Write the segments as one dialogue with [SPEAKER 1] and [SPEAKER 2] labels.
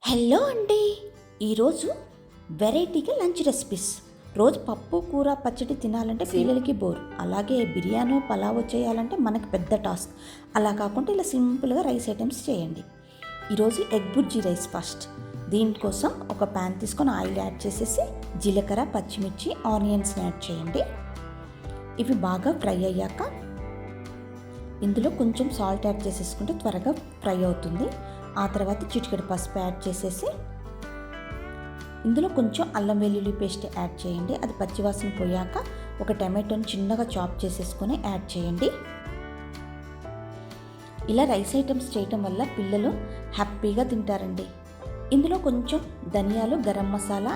[SPEAKER 1] Hello అండి. ఈరోజు వెరైటీగా లంచ్ రెసిపీస్. రోజు పప్పు కూర పచ్చడి తినాలంటే పిల్లలకి బోర్, అలాగే బిర్యానీ పలావ్ చేయాలంటే మనకి పెద్ద టాస్క్. అలా కాకుండా ఇలా సింపుల్గా రైస్ ఐటమ్స్ చేయండి. ఈరోజు ఎగ్ బుర్జీ రైస్. ఫస్ట్ దీనికోసం ఒక ప్యాన్ తీసుకొని ఆయిల్ యాడ్ చేసేసి జీలకర్ర, పచ్చిమిర్చి, ఆనియన్స్ని యాడ్ చేయండి. ఇవి బాగా ఫ్రై అయ్యాక ఇందులో కొంచెం సాల్ట్ యాడ్ చేసేసుకుంటే త్వరగా ఫ్రై అవుతుంది. ఆ తర్వాత చిటికెడు పసుపు యాడ్ చేసేసి ఇందులో కొంచెం అల్లం వెల్లుల్లి పేస్ట్ యాడ్ చేయండి. అది పచ్చివాసన పోయాక ఒక టమాటోని చిన్నగా చాప్ చేసేసుకొని యాడ్ చేయండి. ఇలా రైస్ ఐటమ్స్ చేయటం వల్ల పిల్లలు హ్యాపీగా తింటారండి. ఇందులో కొంచెం ధనియాలు, గరం మసాలా,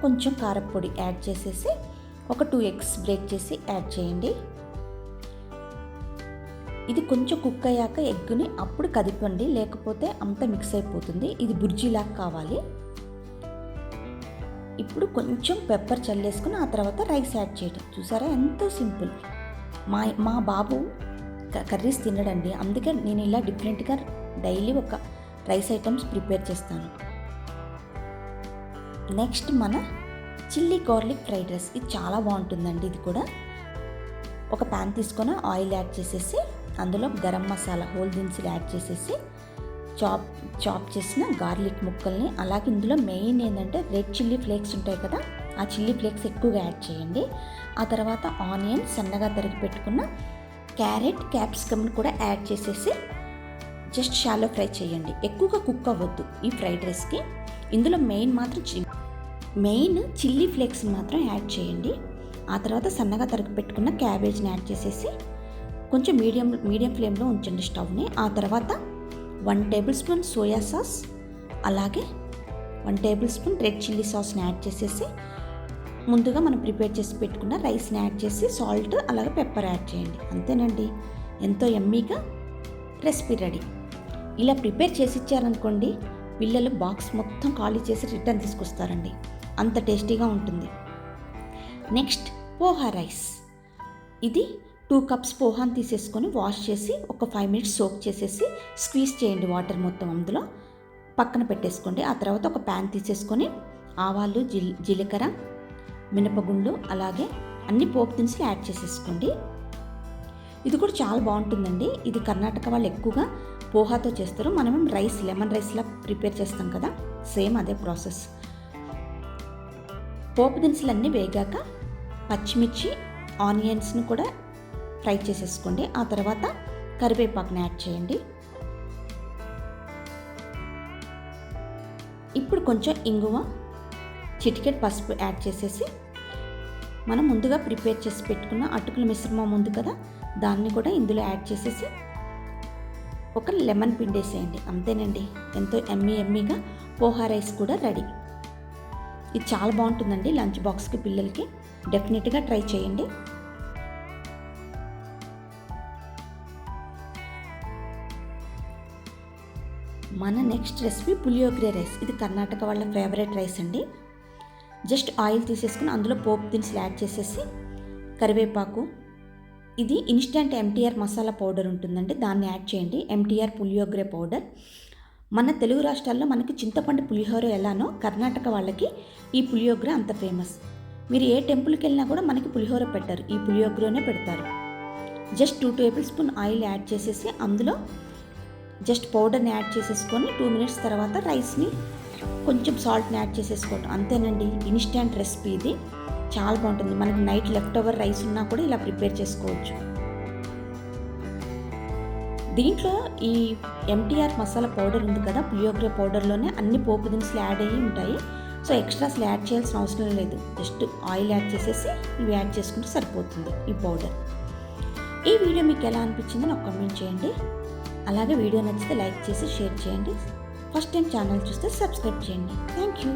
[SPEAKER 1] కొంచెం కారపొడి యాడ్ చేసేసి ఒక 2 ఎగ్స్ బ్రేక్ చేసి యాడ్ చేయండి. ఇది కొంచెం కుక్ అయ్యాక ఎగ్ని అప్పుడు కదిపండి, లేకపోతే అంతా మిక్స్ అయిపోతుంది. ఇది బుర్జీలాగా కావాలి. ఇప్పుడు కొంచెం పెప్పర్ చల్లేసుకుని ఆ తర్వాత రైస్ యాడ్ చేయడం. చూసారా ఎంతో సింపుల్. మా బాబు కర్రీస్ తినడండి, అందుకే నేను ఇలా డిఫరెంట్గా డైలీ ఒక రైస్ ఐటమ్స్ ప్రిపేర్ చేస్తాను. నెక్స్ట్ మన చిల్లీ గార్లిక్ ఫ్రైడ్ రైస్. ఇది చాలా బాగుంటుందండి. ఇది కూడా ఒక ప్యాన్ తీసుకొని ఆయిల్ యాడ్ చేసేసి అందులో గరం మసాలా, హోల్ దినుసులు యాడ్ చేసేసి చాప్ చేసిన గార్లిక్ ముక్కల్ని, అలాగే ఇందులో మెయిన్ ఏంటంటే రెడ్ చిల్లీ ఫ్లేక్స్ ఉంటాయి కదా, ఆ చిల్లీ ఫ్లేక్స్ ఎక్కువగా యాడ్ చేయండి. ఆ తర్వాత ఆనియన్ సన్నగా తరిగి పెట్టుకున్న క్యారెట్, క్యాప్సికమ్ని కూడా యాడ్ చేసేసి జస్ట్ షాలో ఫ్రై చేయండి. ఎక్కువగా కుక్ అవ్వద్దు ఈ ఫ్రైడ్ రైస్కి. ఇందులో మెయిన్ చిల్లీ ఫ్లేక్స్ని మాత్రం యాడ్ చేయండి. ఆ తర్వాత సన్నగా తరిగి పెట్టుకున్న క్యాబేజ్ని యాడ్ చేసేసి కొంచెం మీడియం ఫ్లేమ్లో ఉంచండి స్టవ్ని. ఆ తర్వాత 1 టేబుల్ స్పూన్ సోయా సాస్, అలాగే 1 టేబుల్ స్పూన్ రెడ్ చిల్లీ సాస్ని యాడ్ చేసేసి ముందుగా మనం ప్రిపేర్ చేసి పెట్టుకున్న రైస్ని యాడ్ చేసి సాల్ట్, అలాగే పెప్పర్ యాడ్ చేయండి. అంతేనండి, ఎంతో యమ్మీగా రెసిపీ రెడీ. ఇలా ప్రిపేర్ చేసి ఇచ్చారనుకోండి, పిల్లలు బాక్స్ మొత్తం ఖాళీ చేసి రిటర్న్ తీసుకొస్తారండి, అంత టేస్టీగా ఉంటుంది. Next poha rice. ఇది 2 కప్స్ పోహాని తీసేసుకొని వాష్ చేసి ఒక 5 మినిట్స్ సోక్ చేసేసి స్క్వీజ్ చేయండి వాటర్ మొత్తం, అందులో పక్కన పెట్టేసుకోండి. ఆ తర్వాత ఒక ప్యాన్ తీసేసుకొని ఆవాలు, జీలకర్ర, మినపగుండ్లు, అలాగే అన్ని పోపు దినుసులు యాడ్ చేసేసుకోండి. ఇది కూడా చాలా బాగుంటుందండి. ఇది కర్ణాటక వాళ్ళు ఎక్కువగా పోహాతో చేస్తారు. మనం లెమన్ రైస్లా ప్రిపేర్ చేస్తాం కదా, సేమ్ అదే ప్రాసెస్. పోపు దినుసులు అన్నీ వేగాక పచ్చిమిర్చి, ఆనియన్స్ని కూడా ఫ్రై చేసేసుకోండి. ఆ తర్వాత కరివేపాకుని యాడ్ చేయండి. ఇప్పుడు కొంచెం ఇంగువ, చిటికెడు పసుపు యాడ్ చేసేసి మనం ముందుగా ప్రిపేర్ చేసి పెట్టుకున్న అటుకుల మిశ్రమం ఉంది కదా, దాన్ని కూడా ఇందులో యాడ్ చేసేసి ఒక లెమన్ పిండేసేయండి. అంతేనండి, ఎంతో ఎమ్మీగా పోహా రైస్ కూడా రెడీ. ఇది చాలా బాగుంటుందండి లంచ్ బాక్స్కి పిల్లలకి. డెఫినెట్గా ట్రై చేయండి. మన నెక్స్ట్ రెసిపీ పులియోగ్రే రైస్. ఇది కర్ణాటక వాళ్ళ ఫేవరెట్ రైస్ అండి. జస్ట్ ఆయిల్ తీసేసుకుని అందులో పోపు దినుసులు యాడ్ చేసేసి కరివేపాకు, ఇది ఇన్స్టెంట్ ఎంటీఆర్ మసాలా పౌడర్ ఉంటుందండి, దాన్ని యాడ్ చేయండి. MTR puliyogare powder. మన తెలుగు రాష్ట్రాల్లో మనకి చింతపండు పులిహోర ఎలానో, కర్ణాటక వాళ్ళకి ఈ పులియోగ్రే అంత ఫేమస్. మీరు ఏ టెంపుల్కి వెళ్ళినా కూడా మనకి పులిహోర పెట్టారు, ఈ పులియోగ్రేనే పెడతారు. Just 2 table spoon oil add చేసేసి అందులో జస్ట్ పౌడర్ని యాడ్ చేసేసుకొని 2 మినిట్స్ తర్వాత రైస్ని కొంచెం సాల్ట్ని యాడ్ చేసేసుకోవటం. అంతేనండి, ఇన్స్టెంట్ రెసిపీ. ఇది చాలా బాగుంటుంది. మనకి నైట్ లెఫ్ట్ ఓవర్ రైస్ ఉన్నా కూడా ఇలా ప్రిపేర్ చేసుకోవచ్చు. దీంట్లో ఈ ఎంటీఆర్ మసాలా పౌడర్ ఉంది కదా, పులియోగ్రే పౌడర్లోనే అన్ని పోపు దినుసులు యాడ్ అయ్యి ఉంటాయి. సో ఎక్స్ట్రాస్లు యాడ్ చేయాల్సిన అవసరం లేదు. జస్ట్ ఆయిల్ యాడ్ చేసేసి ఇవి యాడ్ చేసుకుంటే సరిపోతుంది ఈ పౌడర్. ఈ వీడియో మీకు ఎలా అనిపించిందో నాకు కామెంట్ చేయండి. అలాగే వీడియో నచ్చితే లైక్ చేసి షేర్ చేయండి. ఫస్ట్ టైం ఛానల్ చూస్తే సబ్స్క్రైబ్ చేయండి. Thank you.